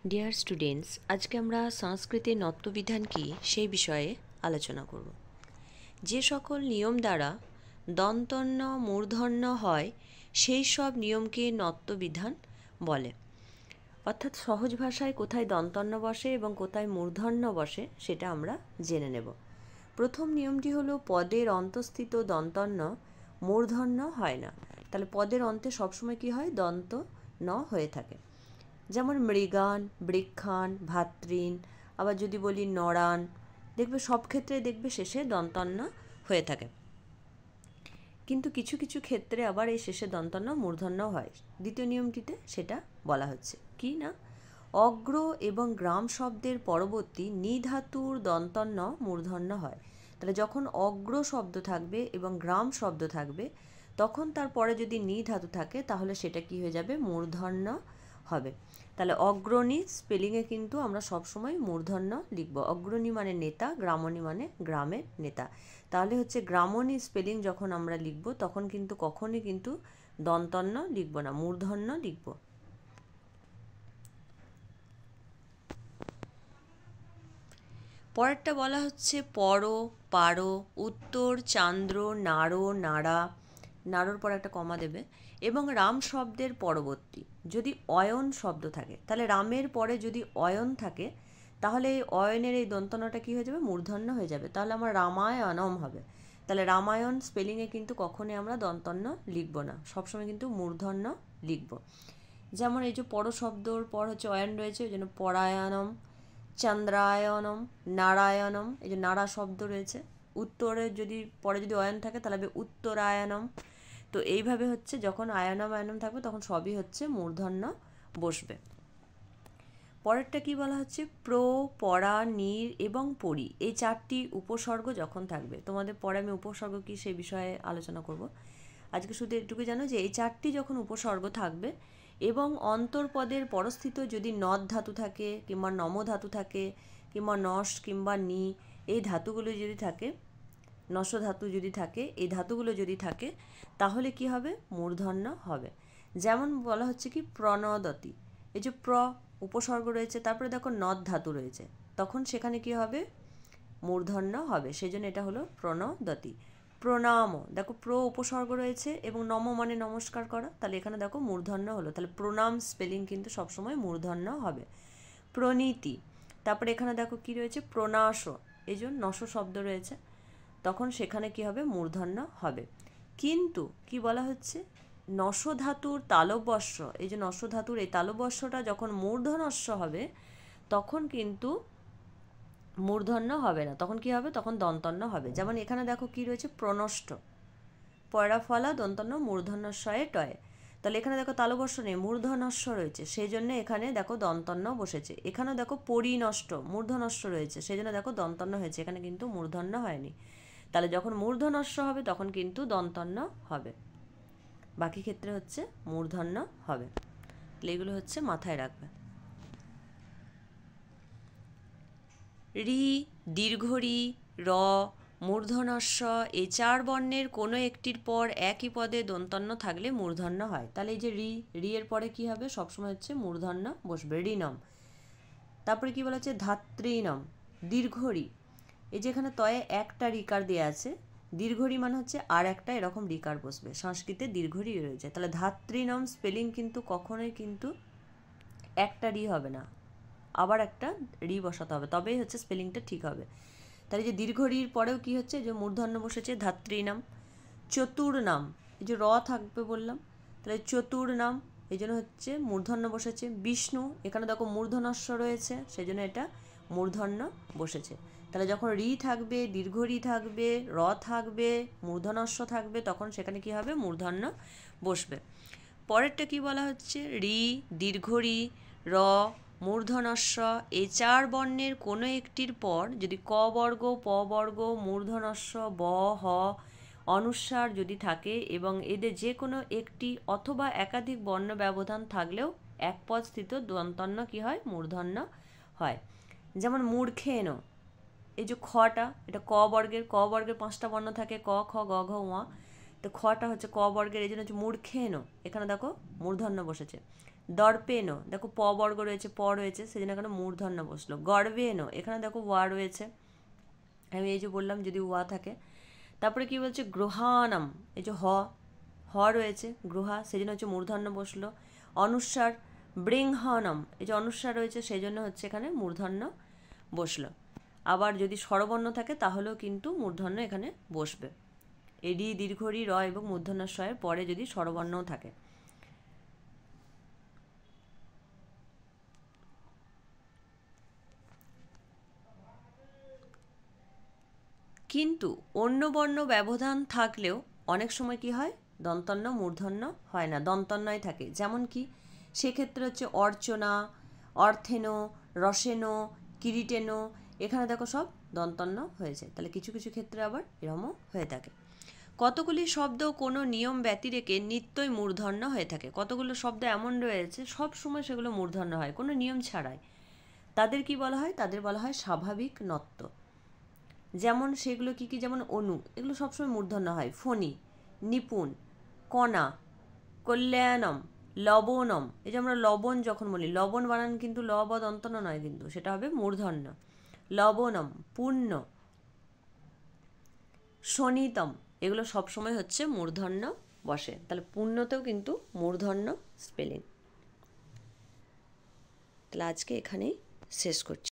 Dear students, আজকে আমরা সংস্কৃতের নত্যবিধান কী সেই বিষয়ে আলোচনা করব। যে সকল নিয়ম দ্বারা দন্তন্য মূর্ধন্য হয় সেই সব নিয়মকে নত্যবিধান বলে। অর্থাৎ সহজ ভাষায় কোথায় দন্তন্য বসে এবং কোথায় মূর্ধন্য বসে সেটা আমরা জেনে নেব। প্রথম নিয়মটি হলো পদের অন্তস্থিত দন্তন্য মূর্ধন্য হয় না। তাহলে পদের অন্তে সবসময় কী হয়? দন্ত ন হয়ে থাকে। যেমন মৃগান, বৃক্ষান, ভাতৃন, আবার যদি বলি নরান, দেখবে সব ক্ষেত্রে দেখবে শেষে দন্তন্য হয়ে থাকে। কিন্তু কিছু কিছু ক্ষেত্রে আবার এই শেষে দন্তন্য মূর্ধন্য হয়। দ্বিতীয় নিয়মটিতে সেটা বলা হচ্ছে কি না, অগ্র এবং গ্রাম শব্দের পরবর্তী নি ধাতুর দন্তন্য মূর্ধন্য হয়। তাহলে যখন অগ্র শব্দ থাকবে এবং গ্রাম শব্দ থাকবে তখন তারপরে যদি নি ধাতু থাকে তাহলে সেটা কি হয়ে যাবে? মূর্ধন্য হবে। তাহলে অগ্রণী স্পেলিংয়ে কিন্তু আমরা সবসময় মূর্ধন্য লিখব। অগ্রণী মানে নেতা, গ্রামণী মানে গ্রামের নেতা। তাহলে হচ্ছে গ্রামণী স্পেলিং যখন আমরা লিখব তখন কিন্তু কখনই কিন্তু দন্তন্য লিখব না, মূর্ধন্য লিখব। পরেরটা বলা হচ্ছে পর, পার, উত্তর, চান্দ্র, নাড়ো, নাড়া, নাড়োর পর একটা কমা দেবে, এবং রাম শব্দের পরবর্তী যদি অয়ন শব্দ থাকে, তাহলে রামের পরে যদি অয়ন থাকে তাহলে এই অয়নের এই দন্তন্যটা কী হয়ে যাবে? মূর্ধন্য হয়ে যাবে। তাহলে আমার রামায়ণম হবে। তাহলে রামায়ণ স্পেলিংয়ে কিন্তু কখনোই আমরা দন্তন্য লিখব না, সবসময় কিন্তু মূর্ধন্য লিখব। যেমন এই যে পর শব্দর পর হচ্ছে অয়ন রয়েছে, ওই জন্য পরায়ণম, চন্দ্রায়ণম, নারায়ণম, এই যে নারা শব্দ রয়েছে। উত্তরের যদি পরে যদি অয়ন থাকে তাহলে হবে উত্তরায়ণম। তো এইভাবে হচ্ছে যখন আয়নম আয়নম থাকবে তখন সবই হচ্ছে মূর্ধন্য বসবে। পরেরটা কি বলা হচ্ছে? প্র, পরা, নির এবং পরি, এই চারটি উপসর্গ যখন থাকবে, তোমাদের পরে আমি উপসর্গ কি সেই বিষয়ে আলোচনা করব। আজকে শুধু এটুকু জানো যে এই চারটি যখন উপসর্গ থাকবে এবং অন্তর্পদের পরস্থিত যদি নদ ধাতু থাকে কিংবা নম ধাতু থাকে কিংবা নস কিংবা নি, এই ধাতুগুলো যদি থাকে, নস ধাতু যদি থাকে, এই ধাতুগুলো যদি থাকে তাহলে কি হবে? মূর্ধন্য হবে। যেমন বলা হচ্ছে কি প্রণদতি, এই যে প্র উপসর্গ রয়েছে, তারপরে দেখো নদ ধাতু রয়েছে, তখন সেখানে কি হবে? মূর্ধন্য হবে। সেই জন্য এটা হলো প্রণদতি। প্রণাম, দেখো প্র উপসর্গ রয়েছে এবং নম মানে নমস্কার করা, তাহলে এখানে দেখো মূর্ধন্য হলো, তাহলে প্রণাম স্পেলিং কিন্তু সবসময় মূর্ধন্য হবে। প্রণীতি, তারপরে এখানে দেখো কি রয়েছে? প্রনাশ, এই জন্য নশ শব্দ রয়েছে, তখন সেখানে কি হবে? মূর্ধন্য হবে। কিন্তু কি বলা হচ্ছে? নশ ধাতুর তালব্যস্য, এই যে নশ ধাতুর এই তালব্যস্যটা যখন মূর্ধনস্য হবে তখন কিন্তু মূর্ধন্য হবে না, তখন কি হবে? তখন দন্তন্য হবে। যেমন এখানে দেখো কি রয়েছে? প্রনষ্ট, পয়রা ফলা দন্তন্য মূর্ধন্যস্বয়ে টয়ে, তাহলে এখানে দেখো তালব্যস্য নেই, মূর্ধনস্য রয়েছে, সেই জন্য এখানে দেখো দন্তন্য বসেছে। এখানেও দেখো পরিনষ্ট, মূর্ধনস্য রয়েছে, সেই জন্য দেখো দন্তন্য হয়েছে, এখানে কিন্তু মূর্ধন্য হয়নি। তাহলে যখন মূর্ধনস্য হবে তখন কিন্তু দন্তন্য হবে, বাকি ক্ষেত্রে হচ্ছে মূর্ধন্য হবে। তাহলে এগুলো হচ্ছে মাথায় রাখবে। রি, দীর্ঘ রি, র, মূর্ধনস্য, এই চার বর্ণের কোনো একটির পর একই পদে দন্তন্য থাকলে মূর্ধন্য হয়। তাহলে এই যে রি, রি এর পরে কি হবে? সবসময় হচ্ছে মূর্ধন্য বসবে, ঋণম। তারপরে কি বলা হচ্ছে? ধাত্রীনম, দীর্ঘ রি, এই যে এখানে তয়ে একটা রিকার দেওয়া আছে, দীর্ঘরি মানে হচ্ছে আর একটা এরকম রিকার বসবে, সংস্কৃতে দীর্ঘরি রয়েছে। তাহলে ধাত্রীনম স্পেলিং কিন্তু কখনোই কিন্তু একটা রি হবে না, আবার একটা রি বসাতে হবে, তবেই হচ্ছে স্পেলিংটা ঠিক হবে। তাহলে যে দীর্ঘ রির পরেও কি হচ্ছে? যে মূর্ধন্য বসেছে, ধাত্রীনাম। চতুর্নাম, এই যে র থাকবে বললাম, তাহলে চতুর্নাম, এই জন্য হচ্ছে মূর্ধন্য বসেছে। বিষ্ণু, এখানে দেখো মূর্ধনস্য রয়েছে, সেই জন্য এটা মূর্ধন্য বসেছে। তাহলে যখন রি থাকবে, দীর্ঘ রি থাকবে, র থাকবে, মূর্ধনস্য থাকবে, তখন সেখানে কি হবে? মূর্ধন্য বসবে। পরেরটা কি বলা হচ্ছে? রি, দীর্ঘ রি, র, মূর্ধনস্য, এই চার বর্ণের কোনো একটির পর যদি ক বর্গ, প বর্গ, মূর্ধনস্য, ব, হ অনুস্বার যদি থাকে এবং এদের যে কোনো একটি অথবা একাধিক বর্ণ ব্যবধান থাকলেও এক পদ স্থিত দন্তন্য কি হয়? মূর্ধন্য হয়। যেমন মূর্খেন, এই যে খটা, এটা ক বর্গের, ক বর্গের 5টা বর্ণ থাকে, ক, খ, গ, ঘ, ঙ, তো খটা হচ্ছে ক বর্গের, এই জন্য হচ্ছে মূর্খেন, এখানে দেখো মূর্ধন্য বসেছে। দর্পেন, দেখো প বর্গ রয়েছে, প রয়েছে, সেজন্য এখানে মূর্ধন্য বসলো। গর্বেন, এখানে দেখো ওয়া রয়েছে, আমি এই যে বললাম যদি ওয়া থাকে। তারপরে কি বলছে, গ্রহাণম, এই যে হ রয়েছে, গ্রহা, সেজন্য হচ্ছে মূর্ধন্য বসলো। অনুস্বার, বৃংহণম, এই যে অনুস্বার রয়েছে সেই জন্য হচ্ছে এখানে মূর্ধন্য বসলো। আবার যদি স্বরবর্ণ থাকে তাহলেও কিন্তু মূর্ধন্য এখানে বসবে। এডি, দীর্ঘরি, র এবং মূর্ধন্যস্বয়ের পরে যদি স্বরবর্ণও থাকে। কিন্তু অন্য বর্ণ ব্যবধান থাকলেও অনেক সময় কি হয়, দন্তন্য মূর্ধন্য হয় না, দন্তন্যই থাকে। যেমন কি, সেক্ষেত্রে হচ্ছে অর্চনা, অর্থেন, রসেন, কিরিটেন, এখানে দেখো সব দন্তন্য হয়েছে। তাহলে কিছু কিছু ক্ষেত্রে আবার এরমও হয়ে থাকে। কতগুলি শব্দ কোনো নিয়ম ব্যতিরেকে নিত্যই মূর্ধন্য হয়ে থাকে। কতগুলো শব্দ এমন রয়েছে সব সময় সেগুলো মূর্ধন্য হয়, কোনো নিয়ম ছাড়াই। তাদের কি বলা হয়, তাদের বলা হয় স্বাভাবিক নত্ব। যেমন সেগুলো কি কি, যেমন অনু, এগুলো সবসময় মূর্ধন্য হয়। ফণি, নিপুণ, কণা, কল্যাণম, লবণম, এই যে আমরা লবণ যখন বলি, লবণ বানান কিন্তু ল বা দন্তন্য নয়, কিন্তু সেটা হবে মূর্ধন্য। লবণম, পূর্ণ, শনিতম, এগুলো সবসময় হচ্ছে মূর্ধন্য বসে। তাহলে পূর্ণতেও কিন্তু মূর্ধন্য স্পেলিং। তাহলে আজকে এখানেই শেষ করছি।